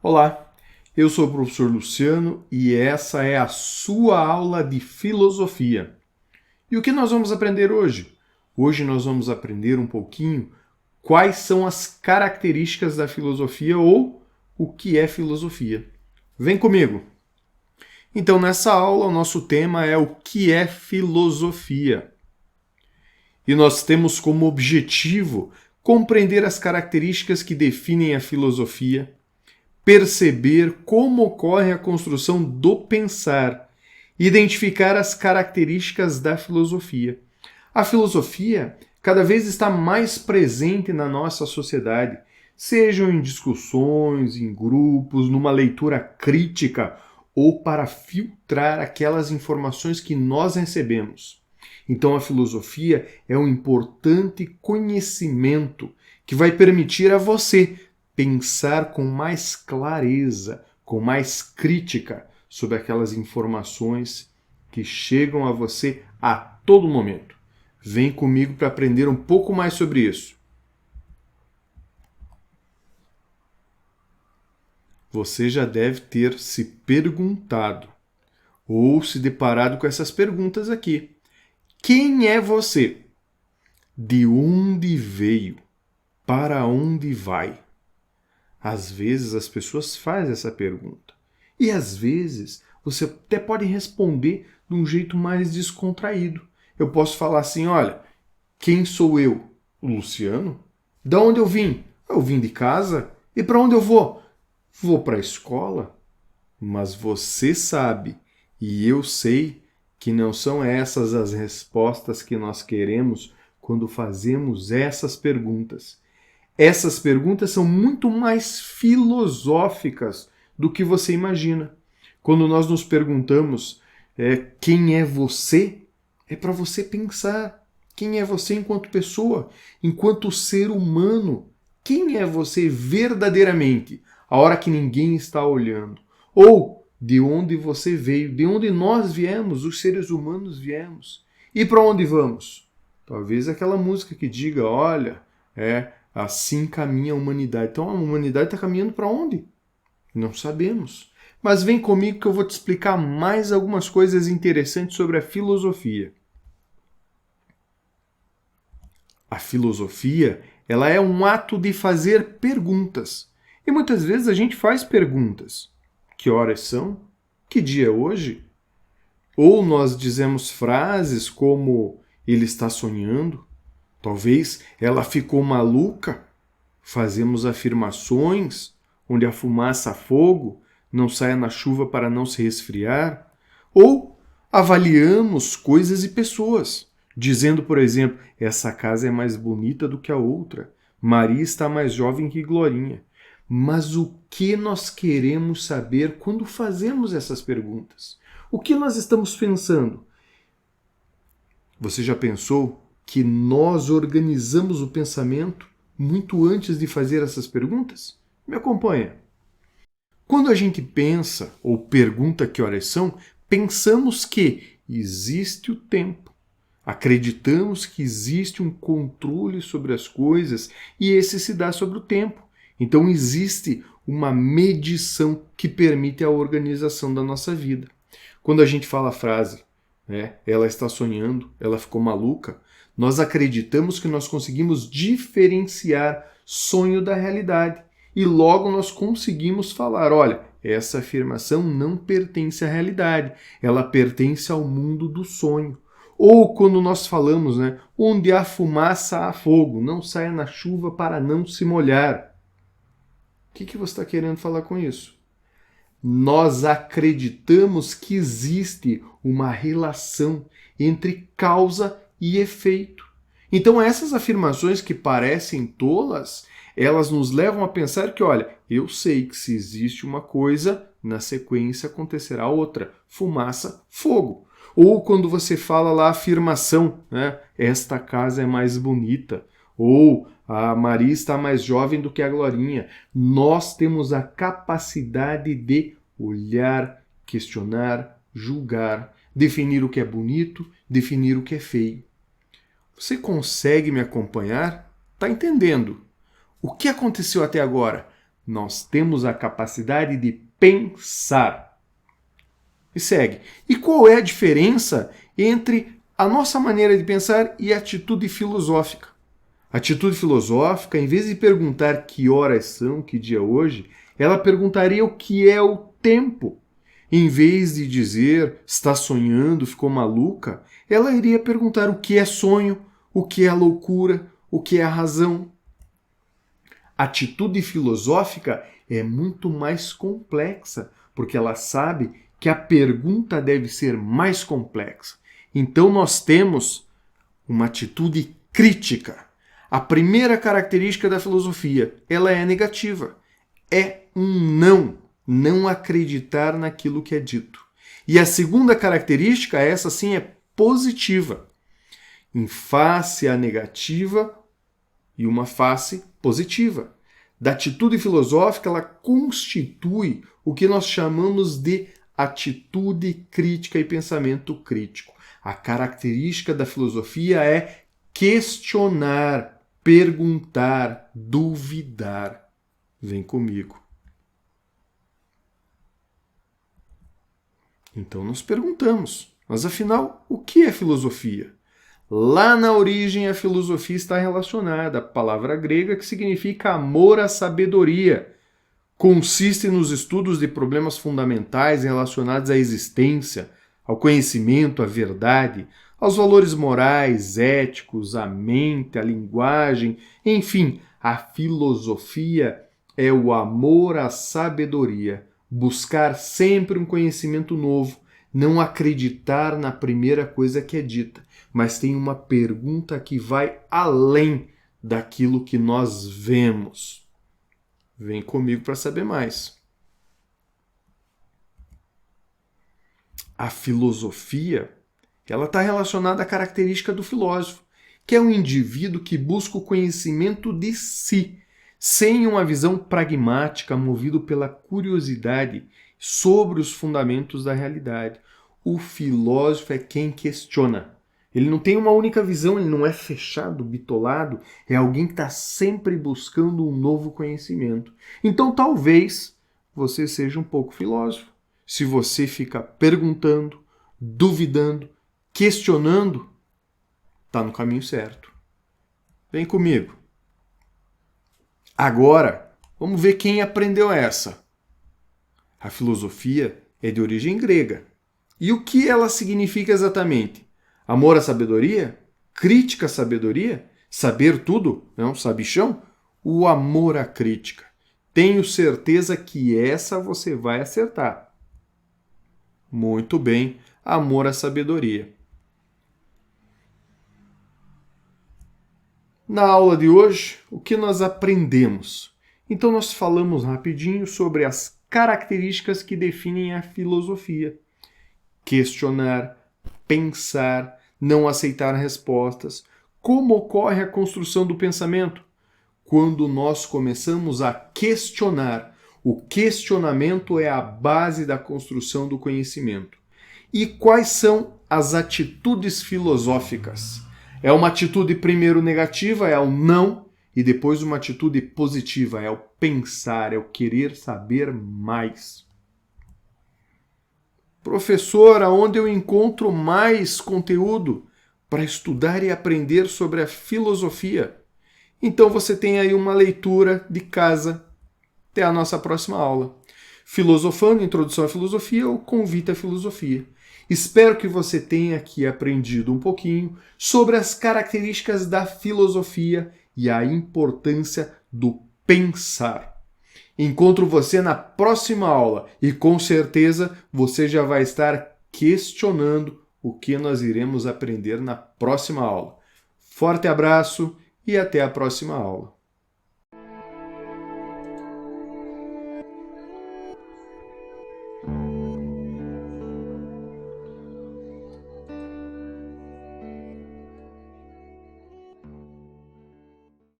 Olá, eu sou o professor Luciano e essa é a sua aula de filosofia. E o que nós vamos aprender hoje? Hoje nós vamos aprender um pouquinho quais são as características da filosofia ou o que é filosofia. Vem comigo! Então, nessa aula, o nosso tema é o que é filosofia. E nós temos como objetivo compreender as características que definem a filosofia, perceber como ocorre a construção do pensar, identificar as características da filosofia. A filosofia cada vez está mais presente na nossa sociedade, sejam em discussões, em grupos, numa leitura crítica ou para filtrar aquelas informações que nós recebemos. Então, a filosofia é um importante conhecimento que vai permitir a você pensar com mais clareza, com mais crítica sobre aquelas informações que chegam a você a todo momento. Vem comigo para aprender um pouco mais sobre isso. Você já deve ter se perguntado ou se deparado com essas perguntas aqui. Quem é você? De onde veio? Para onde vai? Às vezes as pessoas fazem essa pergunta. E às vezes você até pode responder de um jeito mais descontraído. Eu posso falar assim, olha, quem sou eu? O Luciano? Da onde eu vim? Eu vim de casa. E para onde eu vou? Vou para a escola. Mas você sabe, e eu sei, que não são essas as respostas que nós queremos quando fazemos essas perguntas. Essas perguntas são muito mais filosóficas do que você imagina. Quando nós nos perguntamos quem é você, é para você pensar. Quem é você enquanto pessoa, enquanto ser humano? Quem é você verdadeiramente, a hora que ninguém está olhando? Ou de onde você veio, de onde nós viemos, os seres humanos viemos? E para onde vamos? Talvez aquela música que diga, olha, assim caminha a humanidade. Então a humanidade está caminhando para onde? Não sabemos. Mas vem comigo que eu vou te explicar mais algumas coisas interessantes sobre a filosofia. A filosofia, ela é um ato de fazer perguntas. E muitas vezes a gente faz perguntas. Que horas são? Que dia é hoje? Ou nós dizemos frases como ele está sonhando. Talvez ela ficou maluca. Fazemos afirmações onde a fumaça a fogo não saia na chuva para não se resfriar. Ou avaliamos coisas e pessoas, dizendo, por exemplo, essa casa é mais bonita do que a outra. Maria está mais jovem que Glorinha. Mas o que nós queremos saber quando fazemos essas perguntas? O que nós estamos pensando? Você já pensou que nós organizamos o pensamento muito antes de fazer essas perguntas? Me acompanha. Quando a gente pensa ou pergunta que horas são, pensamos que existe o tempo. Acreditamos que existe um controle sobre as coisas e esse se dá sobre o tempo. Então existe uma medição que permite a organização da nossa vida. Quando a gente fala a frase, ela está sonhando, ela ficou maluca, nós acreditamos que nós conseguimos diferenciar sonho da realidade. E logo nós conseguimos falar, olha, essa afirmação não pertence à realidade, ela pertence ao mundo do sonho. Ou quando nós falamos, onde há fumaça há fogo, não saia na chuva para não se molhar. O que você está querendo falar com isso? Nós acreditamos que existe uma relação entre causa e efeito. Então essas afirmações que parecem tolas, elas nos levam a pensar que, olha, eu sei que se existe uma coisa, na sequência acontecerá outra. Fumaça, fogo. Ou quando você fala lá a afirmação, esta casa é mais bonita. Ou a Maria está mais jovem do que a Glorinha. Nós temos a capacidade de olhar, questionar, julgar, definir o que é bonito, definir o que é feio. Você consegue me acompanhar? Está entendendo? O que aconteceu até agora? Nós temos a capacidade de pensar. E segue. E qual é a diferença entre a nossa maneira de pensar e a atitude filosófica? A atitude filosófica, em vez de perguntar que horas são, que dia é hoje, ela perguntaria o que é o tempo. Em vez de dizer está sonhando, ficou maluca, ela iria perguntar o que é sonho, o que é loucura, o que é a razão. A atitude filosófica é muito mais complexa, porque ela sabe que a pergunta deve ser mais complexa. Então nós temos uma atitude crítica. A primeira característica da filosofia, ela é negativa. É um não acreditar naquilo que é dito. E a segunda característica, essa sim é positiva. Em face à negativa e uma face positiva. Da atitude filosófica, ela constitui o que nós chamamos de atitude crítica e pensamento crítico. A característica da filosofia é questionar, perguntar, duvidar. Vem comigo. Então nós perguntamos, mas afinal, o que é filosofia? Lá na origem, a filosofia está relacionada à palavra grega que significa amor à sabedoria. Consiste nos estudos de problemas fundamentais relacionados à existência, ao conhecimento, à verdade, aos valores morais, éticos, à mente, à linguagem, enfim, a filosofia é o amor à sabedoria, buscar sempre um conhecimento novo, não acreditar na primeira coisa que é dita, mas tem uma pergunta que vai além daquilo que nós vemos. Vem comigo para saber mais. A filosofia, ela está relacionada à característica do filósofo, que é um indivíduo que busca o conhecimento de si, sem uma visão pragmática, movido pela curiosidade sobre os fundamentos da realidade. O filósofo é quem questiona. Ele não tem uma única visão, ele não é fechado, bitolado, é alguém que está sempre buscando um novo conhecimento. Então talvez você seja um pouco filósofo. Se você fica perguntando, duvidando, questionando, está no caminho certo. Vem comigo. Agora, vamos ver quem aprendeu essa. A filosofia é de origem grega. E o que ela significa exatamente? Amor à sabedoria? Crítica à sabedoria? Saber tudo? Não, sabichão? O amor à crítica. Tenho certeza que essa você vai acertar. Muito bem, amor à sabedoria. Na aula de hoje, o que nós aprendemos? Então nós falamos rapidinho sobre as características que definem a filosofia. Questionar, pensar, não aceitar respostas. Como ocorre a construção do pensamento? Quando nós começamos a questionar. O questionamento é a base da construção do conhecimento. E quais são as atitudes filosóficas? É uma atitude primeiro negativa, é o não, e depois uma atitude positiva, é o pensar, é o querer saber mais. Professor, aonde eu encontro mais conteúdo para estudar e aprender sobre a filosofia? Então você tem aí uma leitura de casa. Até a nossa próxima aula. Filosofando, Introdução à Filosofia ou Convite à Filosofia. Espero que você tenha aqui aprendido um pouquinho sobre as características da filosofia e a importância do pensar. Encontro você na próxima aula e com certeza você já vai estar questionando o que nós iremos aprender na próxima aula. Forte abraço e até a próxima aula.